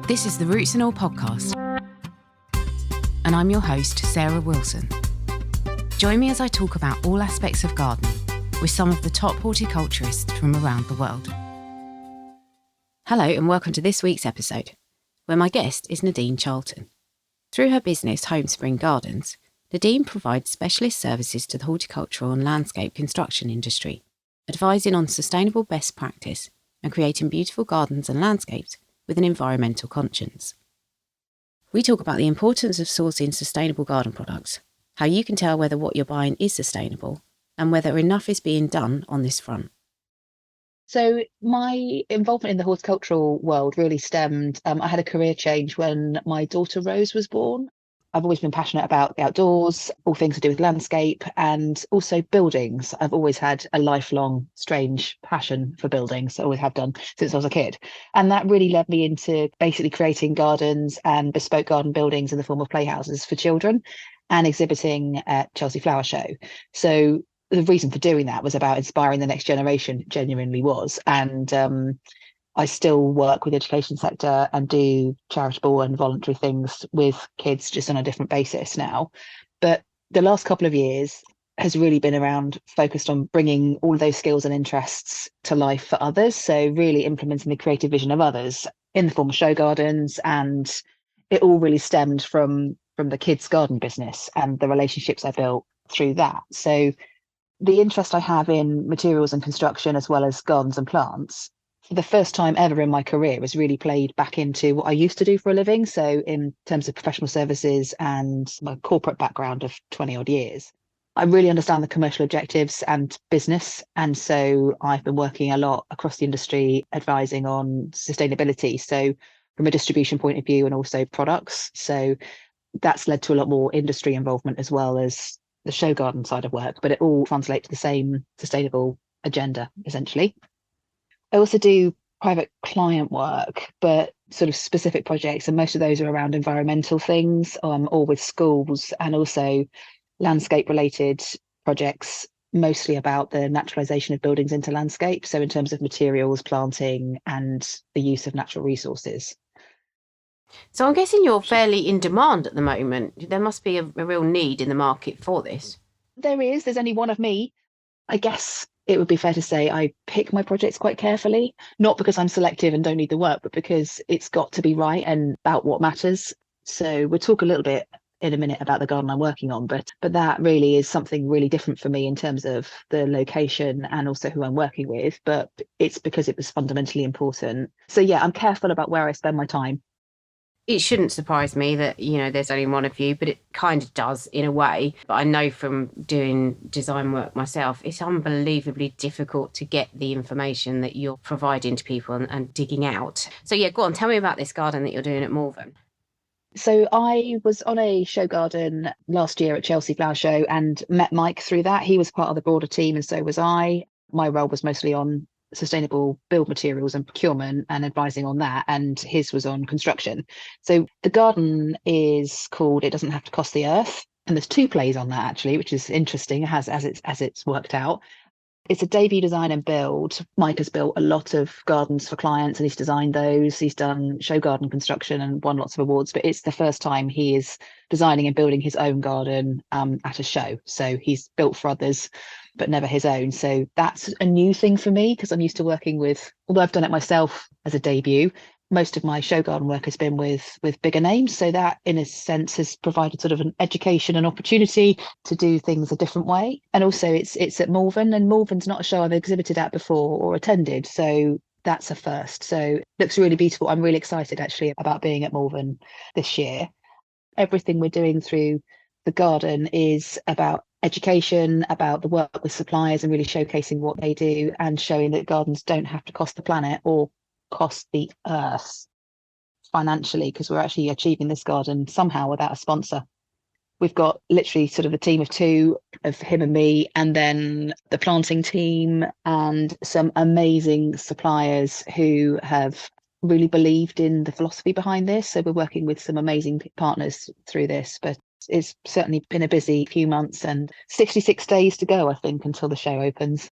This is the Roots and All podcast, and I'm your host, Sarah Wilson. Join me as I talk about all aspects of gardening with some of the top horticulturists from around the world. Hello and welcome to this week's episode, where my guest is Nadine Charlton. Through her business Homespring Gardens, Nadine provides specialist services to the horticultural and landscape construction industry, advising on sustainable best practice and creating beautiful gardens and landscapes with an environmental conscience. We talk about the importance of sourcing sustainable garden products, how you can tell whether what you're buying is sustainable, and whether enough is being done on this front. So my involvement in the horticultural world really stemmed, I had a career change when my daughter Rose was born. I've always been passionate about the outdoors, all things to do with landscape and also buildings. I've always had a lifelong, strange passion for buildings. I always have done since I was a kid. And that really led me into basically creating gardens and bespoke garden buildings in the form of playhouses for children and exhibiting at Chelsea Flower Show. So the reason for doing that was about inspiring the next generation, genuinely was. And I still work with the education sector and do charitable and voluntary things with kids just on a different basis now. But the last couple of years has really been around focused on bringing all of those skills and interests to life for others. So really implementing the creative vision of others in the form of show gardens. And it all really stemmed from the kids' garden business and the relationships I built through that. So the interest I have in materials and construction, as well as gardens and plants, for the first time ever in my career, has really played back into what I used to do for a living. So in terms of professional services and my corporate background of 20 odd years, I really understand the commercial objectives and business. And so I've been working a lot across the industry, advising on sustainability. So from a distribution point of view and also products. So that's led to a lot more industry involvement as well as the show garden side of work, but it all translates to the same sustainable agenda, essentially. I also do private client work, but sort of specific projects, and most of those are around environmental things, or with schools, and also landscape related projects, mostly about the naturalisation of buildings into landscape. So in terms of materials, planting, and the use of natural resources. So I'm guessing you're fairly in demand at the moment. There must be a real need in the market for this. There's only one of me. I guess it would be fair to say I pick my projects quite carefully, not because I'm selective and don't need the work, but because it's got to be right and about what matters. So we'll talk a little bit in a minute about the garden I'm working on, but that really is something really different for me in terms of the location and also who I'm working with, but it's because it was fundamentally important. So yeah, I'm careful about where I spend my time. It shouldn't surprise me that, there's only one of you, but it kind of does in a way. But I know from doing design work myself, it's unbelievably difficult to get the information that you're providing to people and digging out. So yeah, go on, tell me about this garden that you're doing at Malvern. So I was on a show garden last year at Chelsea Flower Show and met Mike through that. He was part of the broader team and so was I. My role was mostly on sustainable build materials and procurement and advising on that, and his was on construction. So the garden is called It Doesn't Have to Cost the Earth, and there's two plays on that actually, which is interesting as it's worked out. It's a debut design and build. Mike has built a lot of gardens for clients and he's designed those. He's done show garden construction and won lots of awards, but it's the first time he is designing and building his own garden at a show. So he's built for others, but never his own. So that's a new thing for me because I'm used to working with, although I've done it myself as a debut, most of my show garden work has been with bigger names. So that in a sense has provided sort of an education and opportunity to do things a different way. And also it's at Malvern, and Malvern's not a show I've exhibited at before or attended. So that's a first. So it looks really beautiful. I'm really excited actually about being at Malvern this year. Everything we're doing through the garden is about education, about the work with suppliers and really showcasing what they do and showing that gardens don't have to cost the planet or cost the earth financially, because we're actually achieving this garden somehow without a sponsor. We've got literally sort of a team of two, of him and me, and then the planting team and some amazing suppliers who have really believed in the philosophy behind this. So we're working with some amazing partners through this, but it's certainly been a busy few months and 66 days to go, I think, until the show opens.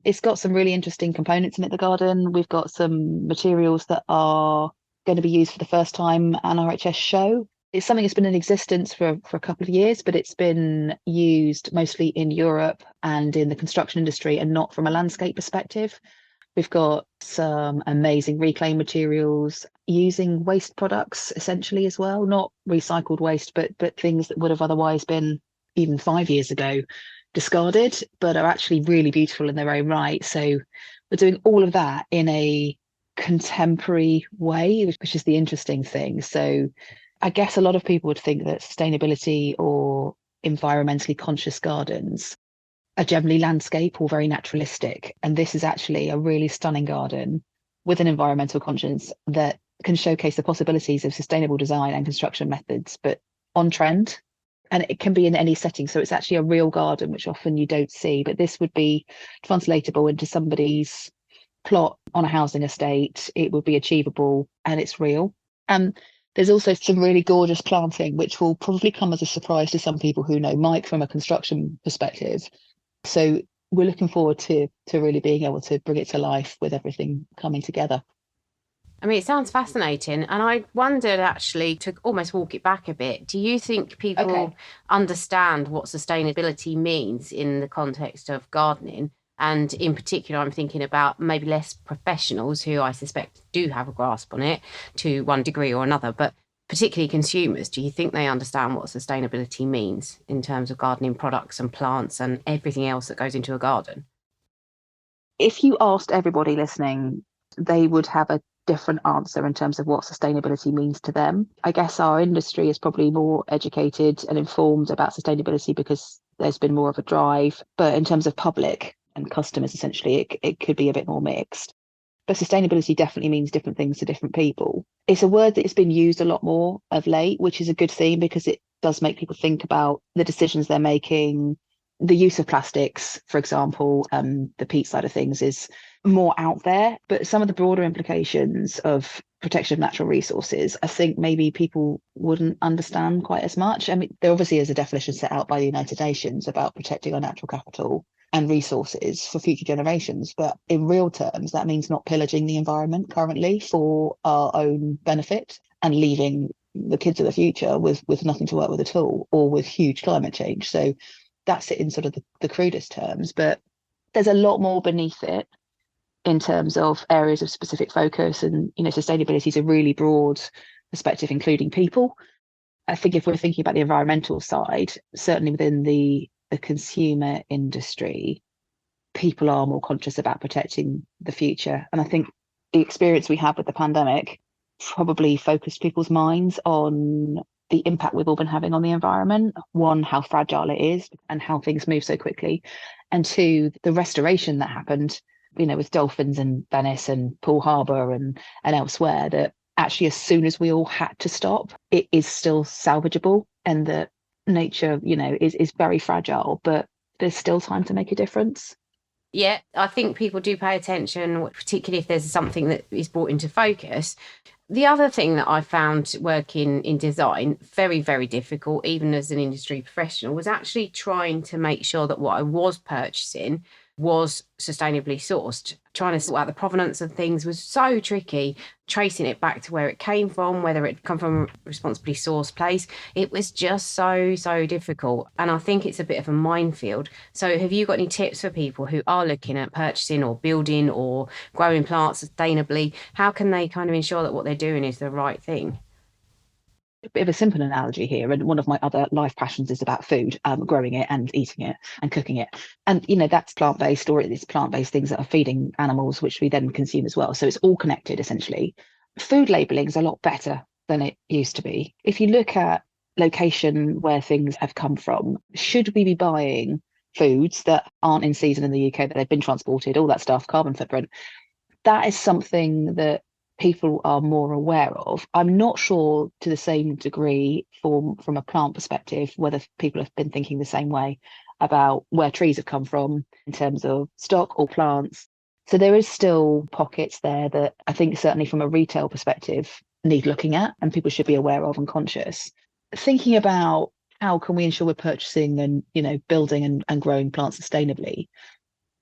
It's got some really interesting components in it, the garden. We've got some materials that are going to be used for the first time at an RHS show. It's something that's been in existence for a couple of years, but it's been used mostly in Europe and in the construction industry and not from a landscape perspective. We've got some amazing reclaimed materials using waste products essentially as well, not recycled waste, but things that would have otherwise been even 5 years ago discarded, but are actually really beautiful in their own right. So we're doing all of that in a contemporary way, which is the interesting thing. So I guess a lot of people would think that sustainability or environmentally conscious gardens are generally landscape or very naturalistic. And this is actually a really stunning garden with an environmental conscience that can showcase the possibilities of sustainable design and construction methods, but on trend. And it can be in any setting. So it's actually a real garden, which often you don't see. But this would be translatable into somebody's plot on a housing estate. It would be achievable and it's real. There's also some really gorgeous planting, which will probably come as a surprise to some people who know Mike from a construction perspective. So we're looking forward to really being able to bring it to life with everything coming together. I mean, it sounds fascinating. And I wondered actually, to almost walk it back a bit, do you think people understand what sustainability means in the context of gardening? And in particular, I'm thinking about maybe less professionals who I suspect do have a grasp on it to one degree or another, but particularly consumers. Do you think they understand what sustainability means in terms of gardening products and plants and everything else that goes into a garden? If you asked everybody listening, they would have a different answer in terms of what sustainability means to them. I guess our industry is probably more educated and informed about sustainability because there's been more of a drive. But in terms of public and customers, essentially, it could be a bit more mixed. But sustainability definitely means different things to different people. It's a word that has been used a lot more of late, which is a good thing because it does make people think about the decisions they're making. The use of plastics, for example, the peat side of things is more out there, but some of the broader implications of protection of natural resources, I think maybe people wouldn't understand quite as much. I mean, there obviously is a definition set out by the United Nations about protecting our natural capital and resources for future generations. But in real terms, that means not pillaging the environment currently for our own benefit and leaving the kids of the future with nothing to work with at all, or with huge climate change. So that's it in sort of the crudest terms. But there's a lot more beneath it in terms of areas of specific focus. And, sustainability is a really broad perspective, including people. I think if we're thinking about the environmental side, certainly within the consumer industry, people are more conscious about protecting the future. And I think the experience we had with the pandemic probably focused people's minds on the impact we've all been having on the environment. One, how fragile it is and how things move so quickly. And two, the restoration that happened, with dolphins in Venice and Poole Harbour and elsewhere, that actually as soon as we all had to stop, it is still salvageable, and that nature, is very fragile, but there's still time to make a difference. Yeah, I think people do pay attention, particularly if there's something that is brought into focus. The other thing that I found working in design very, very difficult, even as an industry professional, was actually trying to make sure that what I was purchasing was sustainably sourced. Trying to sort out the provenance of things was so tricky. Tracing it back to where it came from, whether it come from a responsibly sourced place, it was just so difficult. And I think it's a bit of a minefield. So have you got any tips for people who are looking at purchasing or building or growing plants sustainably? How can they kind of ensure that what they're doing is the right thing? A bit of a simple analogy here, and one of my other life passions is about food, growing it and eating it and cooking it. And that's plant-based, or it's plant-based things that are feeding animals, which we then consume as well. So it's all connected essentially. Food labeling is a lot better than it used to be. If you look at location where things have come from, should we be buying foods that aren't in season in the UK, that they've been transported, all that stuff, carbon footprint? That is something that people are more aware of. I'm not sure to the same degree from a plant perspective whether people have been thinking the same way about where trees have come from in terms of stock or plants. So there is still pockets there that I think certainly from a retail perspective need looking at, and people should be aware of and conscious. Thinking about how can we ensure we're purchasing and building and growing plants sustainably.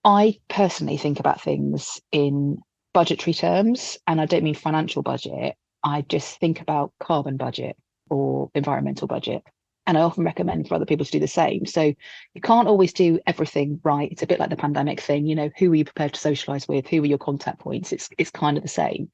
I personally think about things in budgetary terms, and I don't mean financial budget. I just think about carbon budget or environmental budget. And I often recommend for other people to do the same. So you can't always do everything right. It's a bit like the pandemic thing, who are you prepared to socialize with? Who are your contact points? It's kind of the same.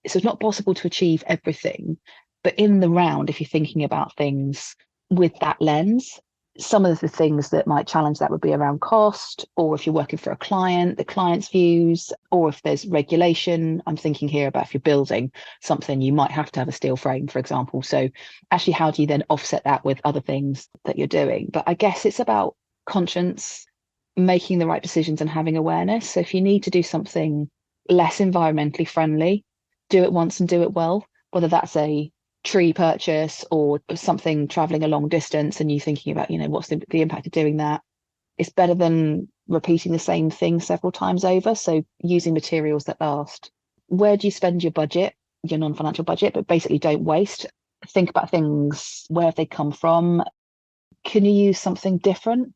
So it's not possible to achieve everything. But in the round, if you're thinking about things with that lens, some of the things that might challenge that would be around cost, or if you're working for a client, the client's views, or if there's regulation. I'm thinking here about if you're building something, you might have to have a steel frame, for example. So actually, how do you then offset that with other things that you're doing? But I guess it's about conscience, making the right decisions and having awareness. So if you need to do something less environmentally friendly, do it once and do it well, whether that's a tree purchase or something traveling a long distance and you thinking about, what's the impact of doing that. It's better than repeating the same thing several times over. So using materials that last. Where do you spend your budget, your non-financial budget, but basically don't waste? Think about things, where have they come from? Can you use something different,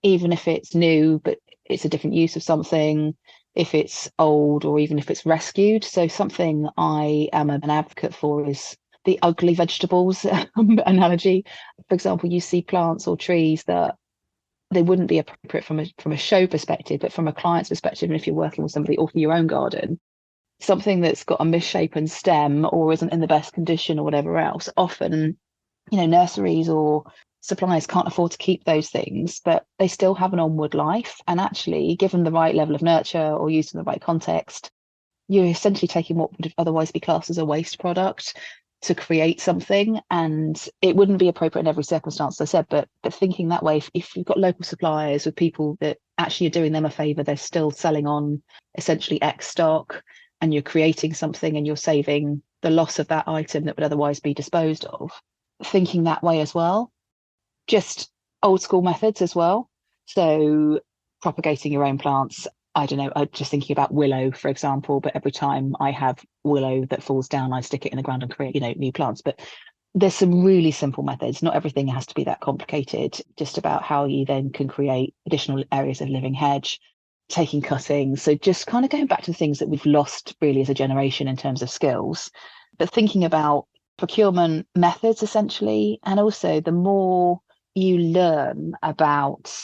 even if it's new, but it's a different use of something, if it's old or even if it's rescued? So something I am an advocate for is the ugly vegetables analogy. For example, you see plants or trees that they wouldn't be appropriate from a show perspective, but from a client's perspective, and if you're working with somebody or for your own garden, something that's got a misshapen stem or isn't in the best condition or whatever else, often, nurseries or suppliers can't afford to keep those things, but they still have an onward life. And actually, given the right level of nurture or used in the right context, you're essentially taking what would otherwise be classed as a waste product to create something. And it wouldn't be appropriate in every circumstance, as I said, but thinking that way, if you've got local suppliers with people that actually are doing them a favor, they're still selling on essentially X stock, and you're creating something and you're saving the loss of that item that would otherwise be disposed of, thinking that way as well. Just old school methods as well. So propagating your own plants. I don't know, I'm just thinking about willow, for example, but every time I have willow that falls down, I stick it in the ground and create, new plants. But there's some really simple methods. Not everything has to be that complicated, just about how you then can create additional areas of living hedge, taking cuttings. So just kind of going back to the things that we've lost really as a generation in terms of skills, but thinking about procurement methods essentially. And also the more you learn about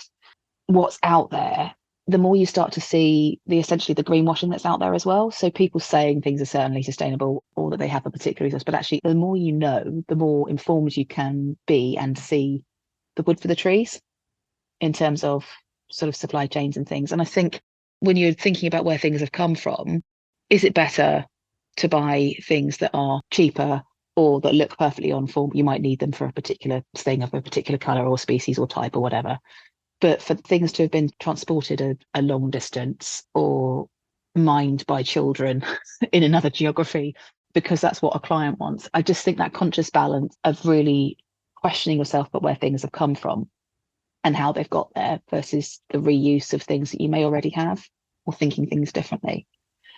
what's out there, the more you start to see essentially the greenwashing that's out there as well. So people saying things are certainly sustainable or that they have a particular resource, but actually the more you know, the more informed you can be and see the wood for the trees in terms of sort of supply chains and things. And I think when you're thinking about where things have come from, is it better to buy things that are cheaper or that look perfectly on form? You might need them for a particular thing of a particular colour or species or type or whatever. But for things to have been transported a long distance or mined by children in another geography, because that's what a client wants, I just think that conscious balance of really questioning yourself about where things have come from and how they've got there versus the reuse of things that you may already have or thinking things differently.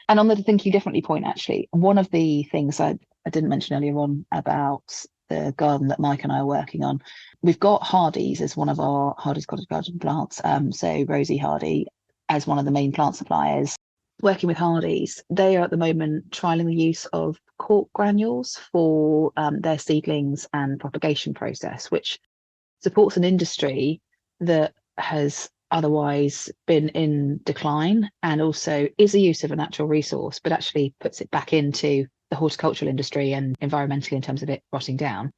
And on the thinking differently point, actually, one of the things I didn't mention earlier on about the garden that Mike and I are working on, we've got Hardy's as one of our Hardy's cottage garden plants. So Rosie Hardy as one of the main plant suppliers. Working with Hardy's, they are at the moment trialing the use of cork granules for their seedlings and propagation process, which supports an industry that has otherwise been in decline and also is a use of a natural resource, but actually puts it back into the horticultural industry and environmentally in terms of it rotting down.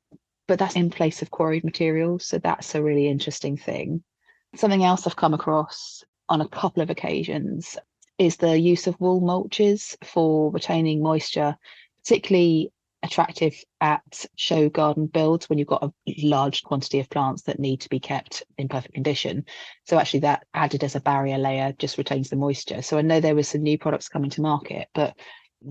But that's in place of quarried materials. So that's a really interesting thing. Something else I've come across on a couple of occasions is the use of wool mulches for retaining moisture, particularly attractive at show garden builds when you've got a large quantity of plants that need to be kept in perfect condition. So actually that added as a barrier layer just retains the moisture. So I know there were some new products coming to market, but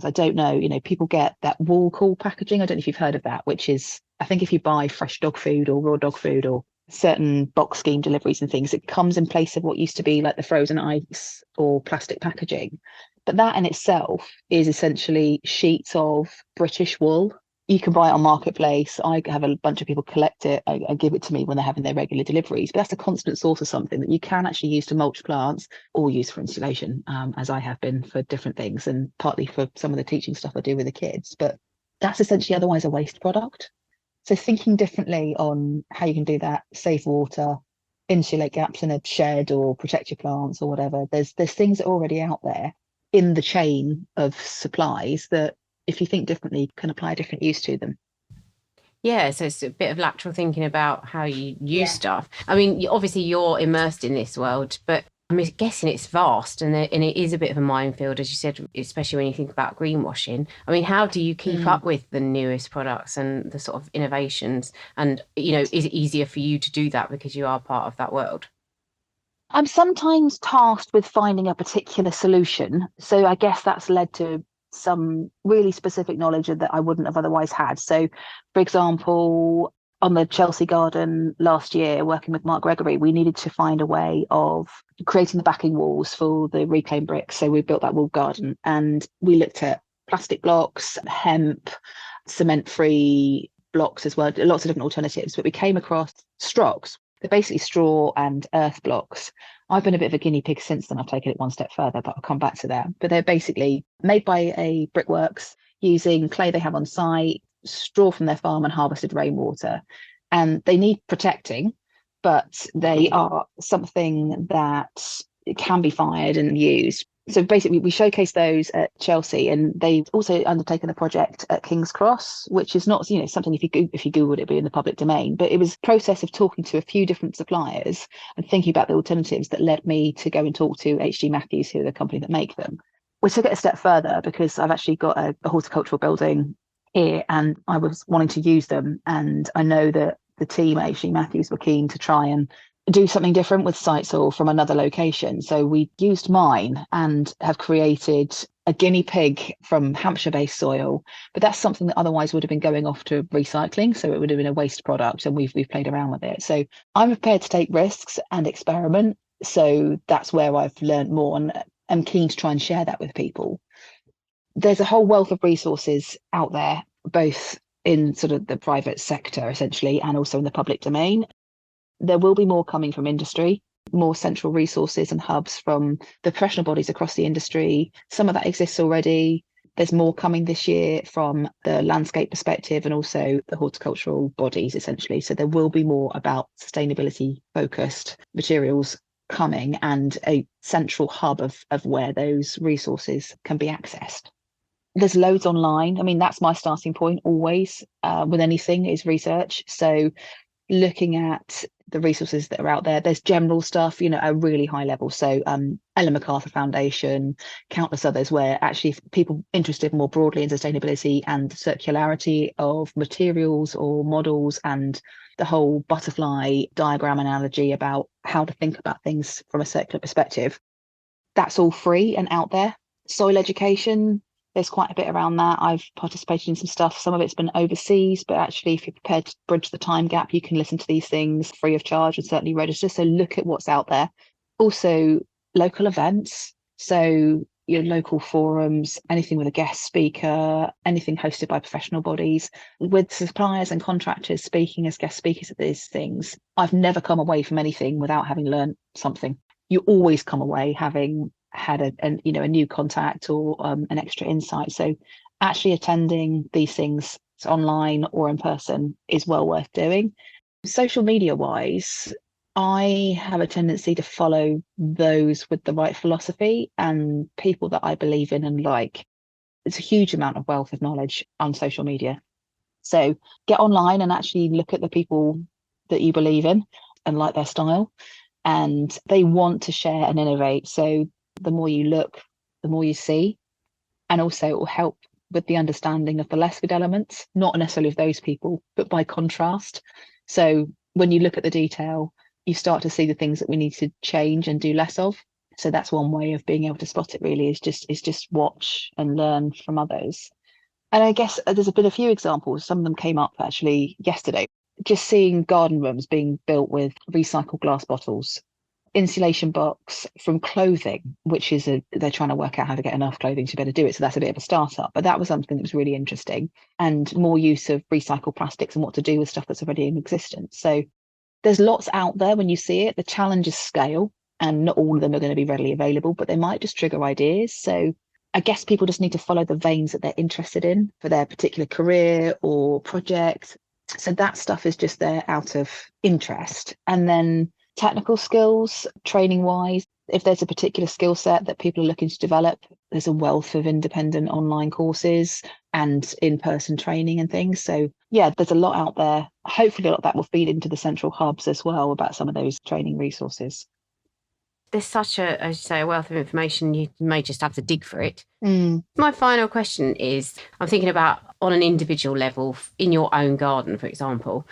I don't know, people get that wool cool packaging. I don't know if you've heard of that, which is, I think if you buy fresh dog food or raw dog food or certain box scheme deliveries and things, it comes in place of what used to be like the frozen ice or plastic packaging. But that in itself is essentially sheets of British wool. You can buy it on Marketplace. I have a bunch of people collect it and give it to me when they're having their regular deliveries. But that's a constant source of something that you can actually use to mulch plants or use for insulation, as I have been for different things and partly for some of the teaching stuff I do with the kids. But that's essentially otherwise a waste product. So thinking differently on how you can do that, save water, insulate gaps in a shed or protect your plants or whatever. There's things that are already out there in the chain of supplies that if you think differently can apply a different use to them. Yeah, so it's a bit of lateral thinking about how you use stuff. I mean, obviously you're immersed in this world, but I'm guessing it's vast and it is a bit of a minefield, as you said, especially when you think about greenwashing. I mean, how do you keep up with the newest products and the sort of innovations? And, is it easier for you to do that because you are part of that world? I'm sometimes tasked with finding a particular solution. So I guess that's led to some really specific knowledge that I wouldn't have otherwise had. So, for example, on the Chelsea garden last year, working with Mark Gregory, we needed to find a way of creating the backing walls for the reclaimed bricks. So we built that walled garden and we looked at plastic blocks, hemp, cement-free blocks as well, lots of different alternatives. But we came across strocks. They're basically straw and earth blocks. I've been a bit of a guinea pig since then. I've taken it one step further, but I'll come back to that. But they're basically made by a brickworks using clay they have on site, straw from their farm and harvested rainwater. And they need protecting, but they are something that can be fired and used. So basically, we showcased those at Chelsea, and they've also undertaken a project at King's Cross, which is not, something if you Googled it'd be in the public domain. But it was a process of talking to a few different suppliers and thinking about the alternatives that led me to go and talk to HG Matthews, who are the company that make them. We took it a step further because I've actually got a horticultural building here, and I was wanting to use them, and I know that the team at HG Matthews were keen to try and do something different with site soil from another location. So we used mine and have created a guinea pig from Hampshire-based soil, but that's something that otherwise would have been going off to recycling. So it would have been a waste product, and we've played around with it. So I'm prepared to take risks and experiment. So that's where I've learned more, and I'm keen to try and share that with people. There's a whole wealth of resources out there, both in sort of the private sector, essentially, and also in the public domain. There will be more coming from industry, more central resources and hubs from the professional bodies across the industry. Some of that exists already. There's more coming this year from the landscape perspective and also the horticultural bodies, essentially. So there will be more about sustainability focused materials coming, and a central hub of where those resources can be accessed. There's loads online. I mean, that's my starting point always with anything is research. So looking at the resources that are out there, there's general stuff, at a really high level. So Ellen MacArthur Foundation, countless others, where actually people interested more broadly in sustainability and circularity of materials or models, and the whole butterfly diagram analogy about how to think about things from a circular perspective. That's all free and out there. Soil education, there's quite a bit around that. I've participated in some stuff. Some of it's been overseas, but actually, if you're prepared to bridge the time gap, you can listen to these things free of charge and certainly register. So look at what's out there. Also, local events. So your local forums, anything with a guest speaker, anything hosted by professional bodies, with suppliers and contractors speaking as guest speakers at these things. I've never come away from anything without having learned something. You always come away having had a new contact or an extra insight. So actually attending these things online or in person is well worth doing. Social media wise, I have a tendency to follow those with the right philosophy and people that I believe in and like. It's a huge amount of wealth of knowledge on social media. So get online and actually look at the people that you believe in and like their style, and they want to share and innovate. So the more you look, the more you see. And also it will help with the understanding of the less good elements, not necessarily of those people, but by contrast. So when you look at the detail, you start to see the things that we need to change and do less of. So that's one way of being able to spot it, really, is just watch and learn from others. And I guess there's been a few examples. Some of them came up actually yesterday. Just seeing garden rooms being built with recycled glass bottles, insulation box from clothing, which is they're trying to work out how to get enough clothing to be able to do it. So that's a bit of a startup, but that was something that was really interesting, and more use of recycled plastics and what to do with stuff that's already in existence. So there's lots out there when you see it. The challenge is scale, and not all of them are going to be readily available, but they might just trigger ideas. So I guess people just need to follow the veins that they're interested in for their particular career or project. So that stuff is just there out of interest. And then technical skills, training wise, if there's a particular skill set that people are looking to develop, there's a wealth of independent online courses and in-person training and things. So yeah, there's a lot out there. Hopefully a lot of that will feed into the central hubs as well about some of those training resources. There's such a, as you say, a wealth of information, you may just have to dig for it. My final question is, I'm thinking about on an individual level in your own garden, for example,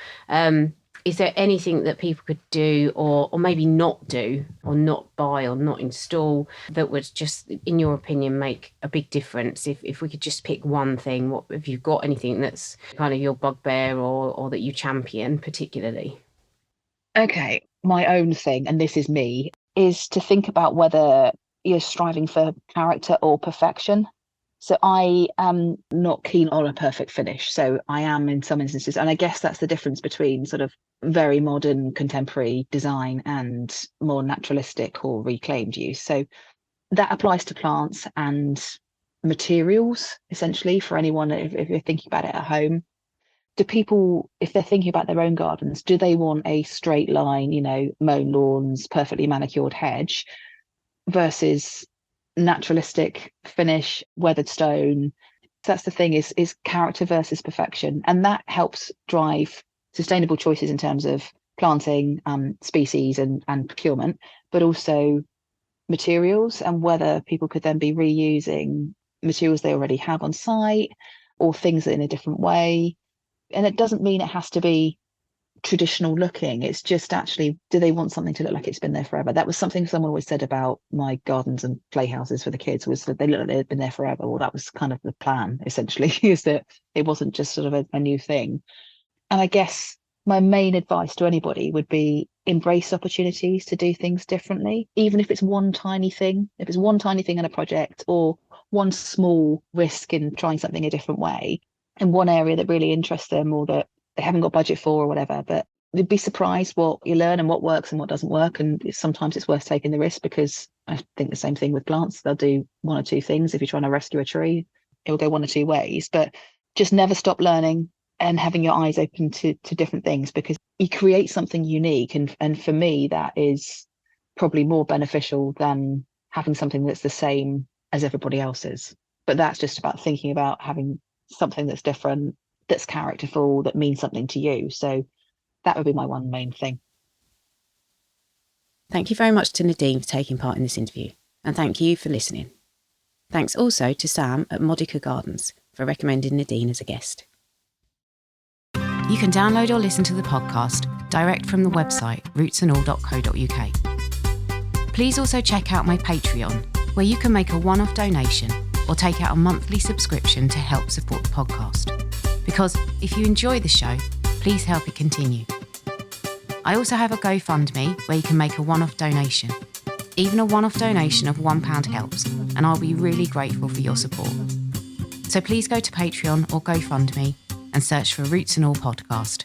is there anything that people could do or maybe not do or not buy or not install that would just, in your opinion, make a big difference? If we could just pick one thing, what have you got anything that's kind of your bugbear or that you champion particularly? Okay, my own thing, and this is me, is to think about whether you're striving for character or perfection. So I am not keen on a perfect finish. So I am in some instances, and I guess that's the difference between sort of very modern contemporary design and more naturalistic or reclaimed use. So that applies to plants and materials, essentially, for anyone if you're thinking about it at home. Do people, if they're thinking about their own gardens, do they want a straight line, mown lawns, perfectly manicured hedge versus naturalistic finish, weathered stone? So that's the thing, is character versus perfection. And that helps drive sustainable choices in terms of planting, species and procurement, but also materials, and whether people could then be reusing materials they already have on site or things in a different way. And it doesn't mean it has to be traditional looking. It's just actually, do they want something to look like it's been there forever? That was something someone always said about my gardens and playhouses for the kids, was that they look like they'd been there forever. Well, that was kind of the plan, essentially, is that it wasn't just sort of a new thing. And I guess my main advice to anybody would be embrace opportunities to do things differently, even if it's one tiny thing. If it's one tiny thing in a project or one small risk in trying something a different way in one area that really interests them or that they haven't got budget for or whatever, but you'd be surprised what you learn and what works and what doesn't work. And sometimes it's worth taking the risk, because I think the same thing with plants. They'll do one or two things. If you're trying to rescue a tree, it will go one or two ways, but just never stop learning and having your eyes open to different things, because you create something unique. And for me, that is probably more beneficial than having something that's the same as everybody else's. But that's just about thinking about having something that's different, that's characterful, that means something to you. So that would be my one main thing. Thank you very much to Nadine for taking part in this interview, and thank you for listening. Thanks also to Sam at Modica Gardens for recommending Nadine as a guest. You can download or listen to the podcast direct from the website rootsandall.co.uk. Please also check out my Patreon, where you can make a one-off donation or take out a monthly subscription to help support the podcast. Because if you enjoy the show, please help it continue. I also have a GoFundMe where you can make a one-off donation. Even a one-off donation of £1 helps, and I'll be really grateful for your support. So please go to Patreon or GoFundMe and search for Roots and All Podcast.